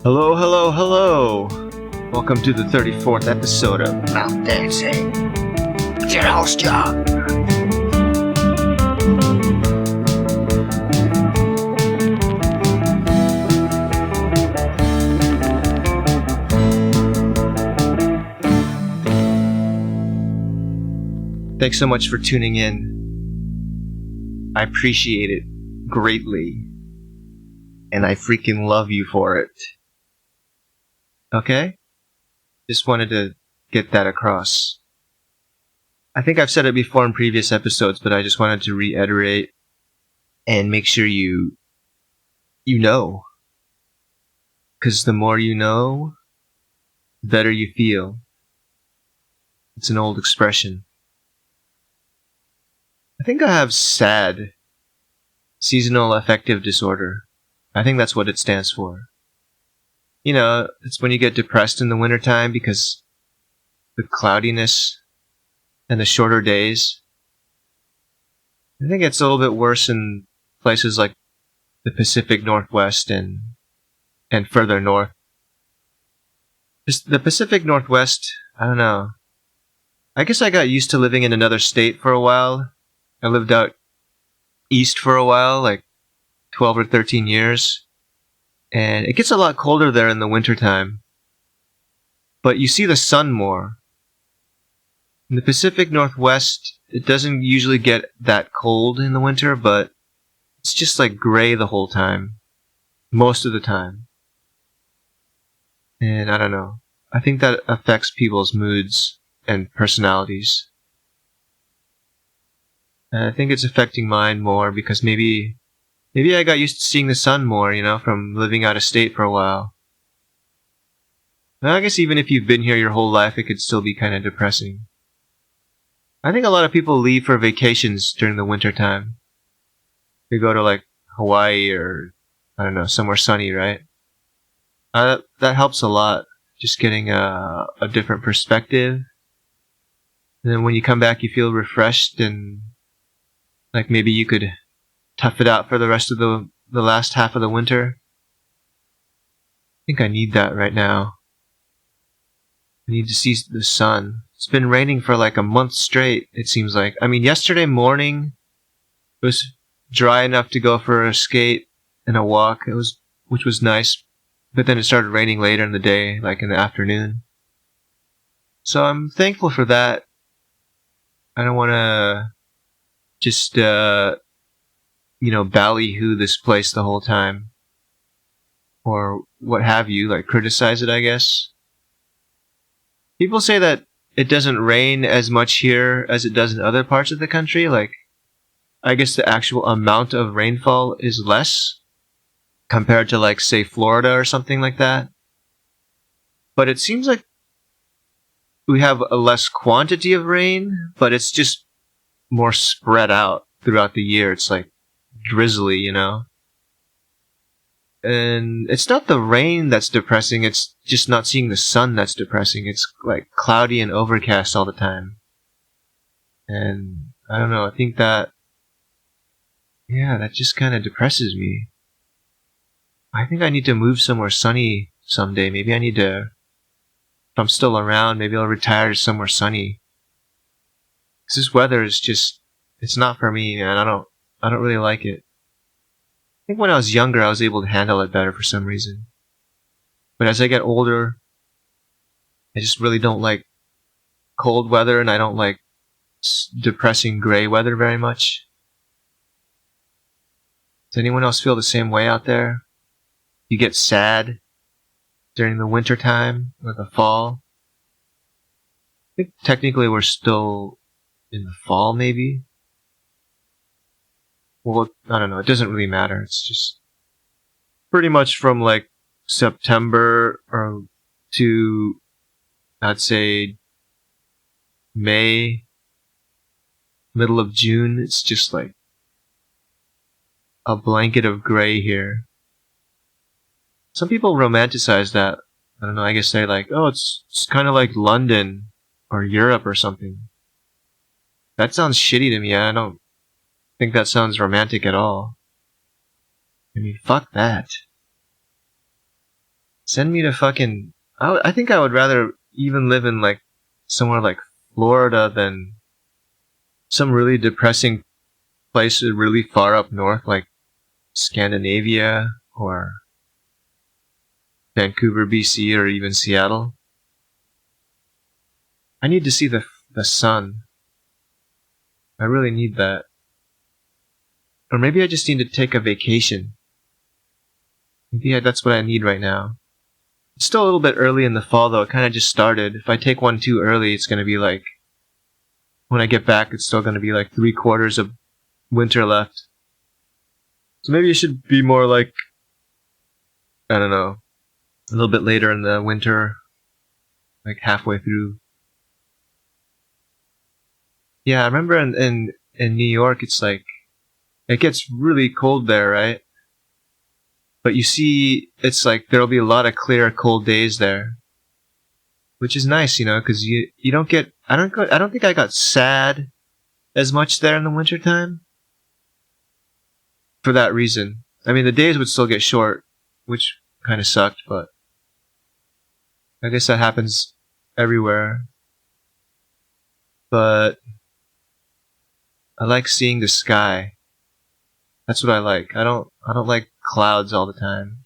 Hello, hello, hello! Welcome to the 34th episode of Mouth Dancing. It's your host, John. Thanks so much for tuning in. I appreciate it greatly. And I freaking love you for it. Okay? Just wanted to get that across. I think I've said it before in previous episodes, but I just wanted to reiterate and make sure you know. Because the more you know, the better you feel. It's an old expression. I think I have SAD, seasonal affective disorder. I think that's what it stands for. You know, it's when you get depressed in the wintertime because the cloudiness and the shorter days. I think it's a little bit worse in places like the Pacific Northwest and further north. Just the Pacific Northwest, I don't know. I guess I got used to living in another state for a while. I lived out east for a while, like 12 or 13 years. And it gets a lot colder there in the wintertime. But you see the sun more. In the Pacific Northwest, it doesn't usually get that cold in the winter, but it's just like gray the whole time. Most of the time. And I don't know. I think that affects people's moods and personalities. And I think it's affecting mine more because maybe I got used to seeing the sun more, you know, from living out of state for a while. And I guess even if you've been here your whole life, it could still be kind of depressing. I think a lot of people leave for vacations during the winter time. They go to like Hawaii or, I don't know, somewhere sunny, right? That helps a lot. Just getting a different perspective. And then when you come back, you feel refreshed and like maybe you could tough it out for the rest of the last half of the winter. I think I need that right now. I need to see the sun. It's been raining for like a month straight, it seems like. I mean, yesterday morning, it was dry enough to go for a skate and a walk, which was nice. But then it started raining later in the day, like in the afternoon. So I'm thankful for that. I don't want to just, ballyhoo this place the whole time. Or what have you, like criticize it, I guess. People say that it doesn't rain as much here as it does in other parts of the country. Like, I guess the actual amount of rainfall is less compared to, like, say, Florida or something like that. But it seems like we have a less quantity of rain, but it's just more spread out throughout the year. It's like drizzly, you know? And it's not the rain that's depressing, it's just not seeing the sun that's depressing. It's like cloudy and overcast all the time. And I don't know, I think that just kind of depresses me. I think I need to move somewhere sunny someday. Maybe I need to, if I'm still around, maybe I'll retire to somewhere sunny. 'Cause this weather is just, it's not for me, man. I don't really like it. I think when I was younger, I was able to handle it better for some reason. But as I get older, I just really don't like cold weather, and I don't like depressing gray weather very much. Does anyone else feel the same way out there? You get sad during the winter time or the fall? I think technically we're still in the fall, maybe. Well, I don't know. It doesn't really matter. It's just pretty much from like September or to, I'd say, May, middle of June. It's just like a blanket of gray here. Some people romanticize that. I don't know. I guess they like, oh, it's kind of like London or Europe or something. That sounds shitty to me. I don't think that sounds romantic at all. I mean, fuck that. Send me to fucking... I think I would rather even live in like somewhere like Florida than some really depressing place really far up north, like Scandinavia or Vancouver, BC, or even Seattle. I need to see the sun. I really need that. Or maybe I just need to take a vacation. Maybe that's what I need right now. It's still a little bit early in the fall, though. It kind of just started. If I take one too early, it's going to be like... When I get back, it's still going to be like 3/4 of winter left. So maybe it should be more like... I don't know. A little bit later in the winter. Like halfway through. Yeah, I remember in New York, it's like... It gets really cold there, right? But you see, it's like there'll be a lot of clear, cold days there, which is nice, you know, because you don't get. I don't think I got sad as much there in the wintertime. For that reason, I mean, the days would still get short, which kind of sucked, but I guess that happens everywhere. But I like seeing the sky. That's what I like. I don't like clouds all the time.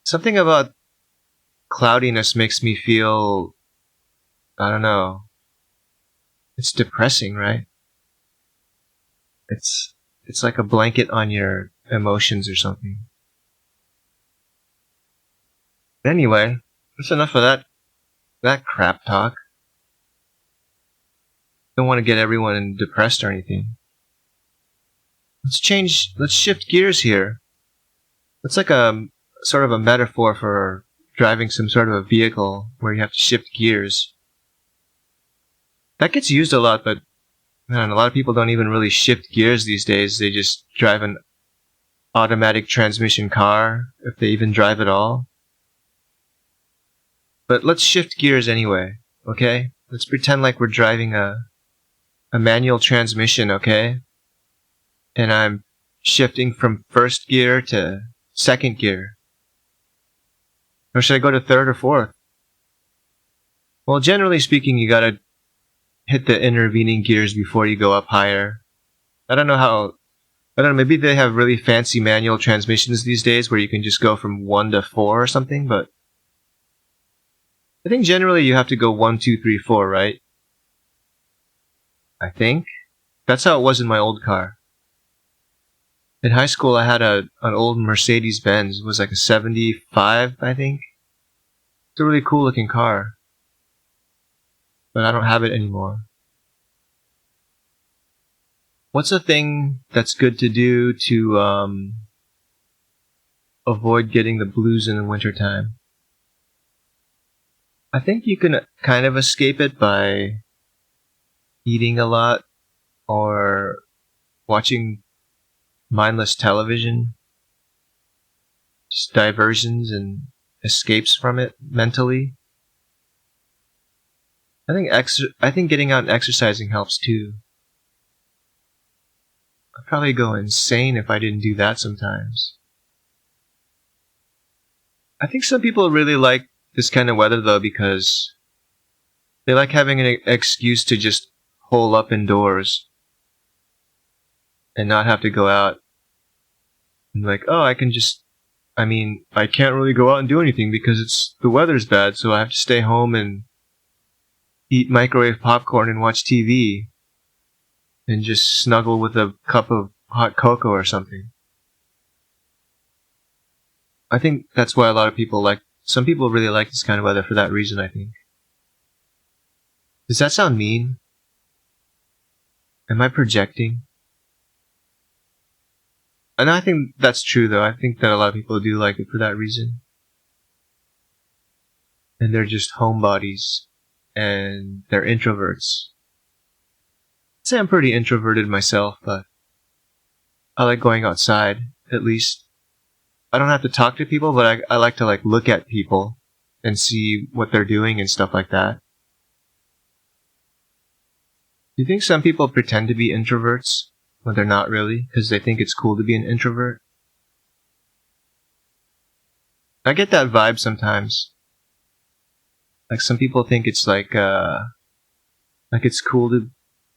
Something about cloudiness makes me feel, I don't know. It's depressing, right? It's like a blanket on your emotions or something. Anyway, that's enough of that crap talk. Don't want to get everyone depressed or anything. Let's shift gears here. It's like a sort of a metaphor for driving some sort of a vehicle where you have to shift gears. That gets used a lot, but man, a lot of people don't even really shift gears these days. They just drive an automatic transmission car, if they even drive at all. But let's shift gears anyway, okay? Let's pretend like we're driving a manual transmission, okay? And I'm shifting from first gear to second gear. Or should I go to third or fourth? Well, generally speaking, you gotta hit the intervening gears before you go up higher. I don't know, maybe they have really fancy manual transmissions these days where you can just go from 1 to 4 or something, but I think generally you have to go 1, 2, 3, 4, right? I think. That's how it was in my old car. In high school, I had an old Mercedes-Benz. It was like a 75, I think. It's a really cool looking car. But I don't have it anymore. What's a thing that's good to do to avoid getting the blues in the wintertime? I think you can kind of escape it by eating a lot or watching mindless television. Just diversions and escapes from it mentally. I think getting out and exercising helps too. I'd probably go insane if I didn't do that sometimes. I think some people really like this kind of weather though because they like having an excuse to just hole up indoors and not have to go out. And like, oh, I can't really go out and do anything because the weather's bad, so I have to stay home and eat microwave popcorn and watch TV and just snuggle with a cup of hot cocoa or something. I think that's why some people really like this kind of weather for that reason, I think. Does that sound mean? Am I projecting? And I think that's true though. I think that a lot of people do like it for that reason. And they're just homebodies. And they're introverts. I'd say I'm pretty introverted myself, but I like going outside, at least. I don't have to talk to people, but I like to look at people and see what they're doing and stuff like that. Do you think some people pretend to be introverts when they're not really, because they think it's cool to be an introvert? I get that vibe sometimes. Like some people think it's like it's cool to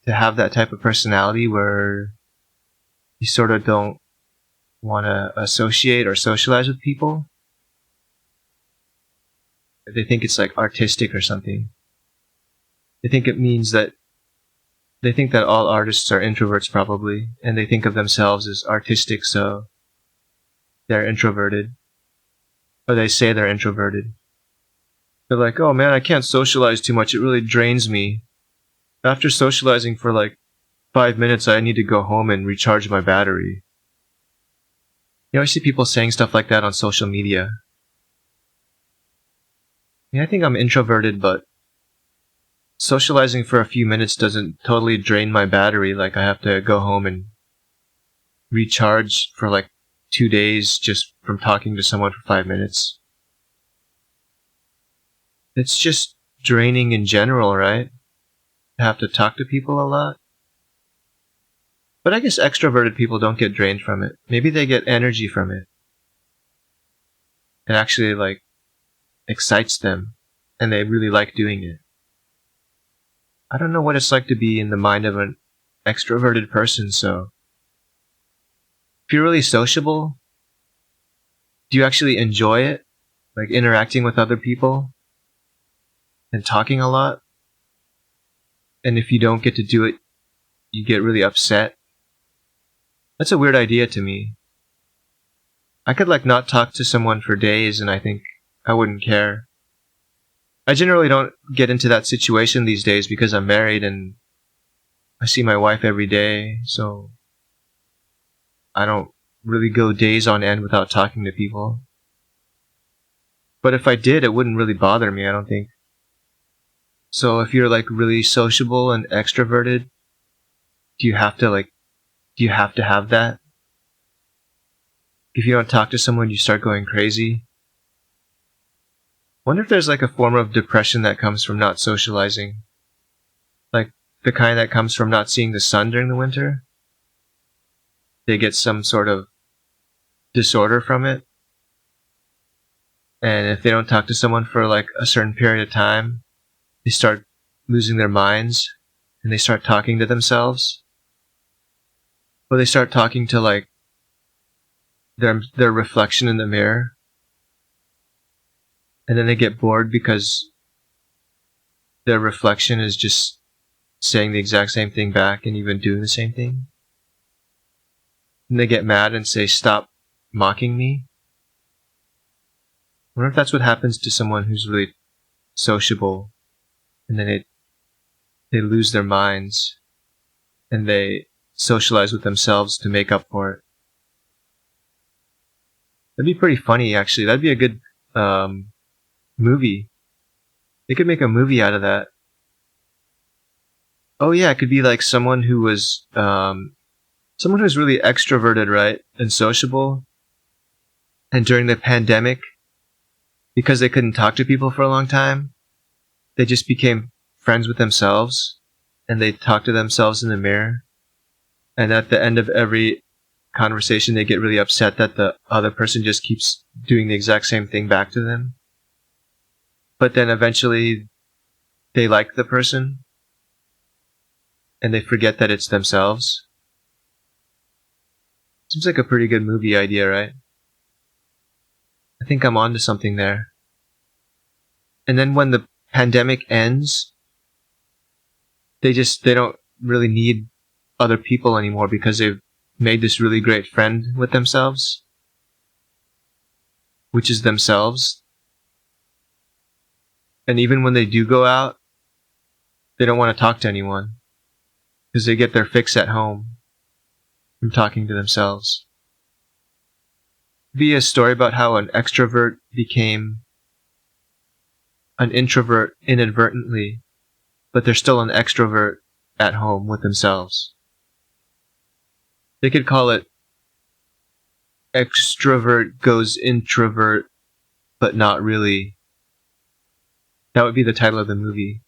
have that type of personality where you sort of don't want to associate or socialize with people. They think it's like artistic or something. They think it means that they think that all artists are introverts probably, and they think of themselves as artistic, so they're introverted. Or they say they're introverted. They're like, oh man, I can't socialize too much. It really drains me. After socializing for like 5 minutes, I need to go home and recharge my battery. You know, I see people saying stuff like that on social media. I think I'm introverted, but socializing for a few minutes doesn't totally drain my battery. Like I have to go home and recharge for like 2 days just from talking to someone for 5 minutes. It's just draining in general, right? To have to talk to people a lot. But I guess extroverted people don't get drained from it. Maybe they get energy from it. It actually like excites them and they really like doing it. I don't know what it's like to be in the mind of an extroverted person, so if you're really sociable, do you actually enjoy it? Like interacting with other people and talking a lot? And if you don't get to do it, you get really upset? That's a weird idea to me. I could like not talk to someone for days and I think I wouldn't care. I generally don't get into that situation these days because I'm married and I see my wife every day, so I don't really go days on end without talking to people. But if I did, it wouldn't really bother me, I don't think. So if you're like really sociable and extroverted, do you have to have that? If you don't talk to someone, you start going crazy. Wonder if there's like a form of depression that comes from not socializing. Like the kind that comes from not seeing the sun during the winter. They get some sort of disorder from it. And if they don't talk to someone for like a certain period of time, they start losing their minds and they start talking to themselves. Or they start talking to like their reflection in the mirror. And then they get bored because their reflection is just saying the exact same thing back and even doing the same thing. And they get mad and say, stop mocking me. I wonder if that's what happens to someone who's really sociable and then they lose their minds and they socialize with themselves to make up for it. That'd be pretty funny, actually. That'd be a good movie. They could make a movie out of that. Oh yeah, it could be like someone who's really extroverted, right, and sociable. And during the pandemic, because they couldn't talk to people for a long time, they just became friends with themselves, and they talk to themselves in the mirror. And at the end of every conversation, they get really upset that the other person just keeps doing the exact same thing back to them. But then eventually they like the person and they forget that it's themselves. Seems like a pretty good movie idea, right? I think I'm onto something there. And then when the pandemic ends, they don't really need other people anymore because they've made this really great friend with themselves, which is themselves. And even when they do go out, they don't want to talk to anyone because they get their fix at home from talking to themselves. Be a story about how an extrovert became an introvert inadvertently, but they're still an extrovert at home with themselves. They could call it Extrovert Goes Introvert, but Not Really. That would be the title of the movie.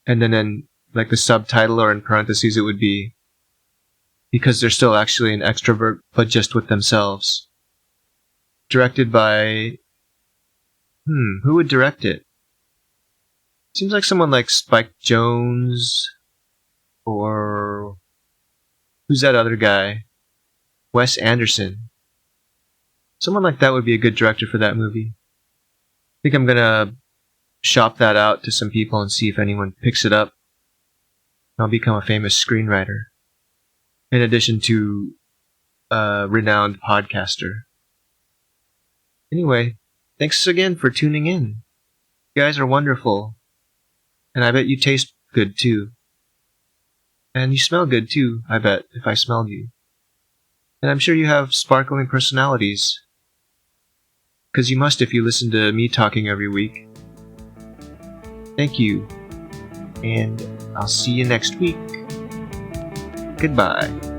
And then in like the subtitle or in parentheses it would be because they're still actually an extrovert, but just with themselves. Directed by Who would direct it? Seems like someone like Spike Jonze, or who's that other guy? Wes Anderson. Someone like that would be a good director for that movie. I think I'm gonna shop that out to some people and see if anyone picks it up. I'll become a famous screenwriter, in addition to a renowned podcaster. Anyway, thanks again for tuning in. You guys are wonderful. And I bet you taste good too. And you smell good too, I bet, if I smelled you. And I'm sure you have sparkling personalities. 'Cause you must if you listen to me talking every week. Thank you. And I'll see you next week. Goodbye.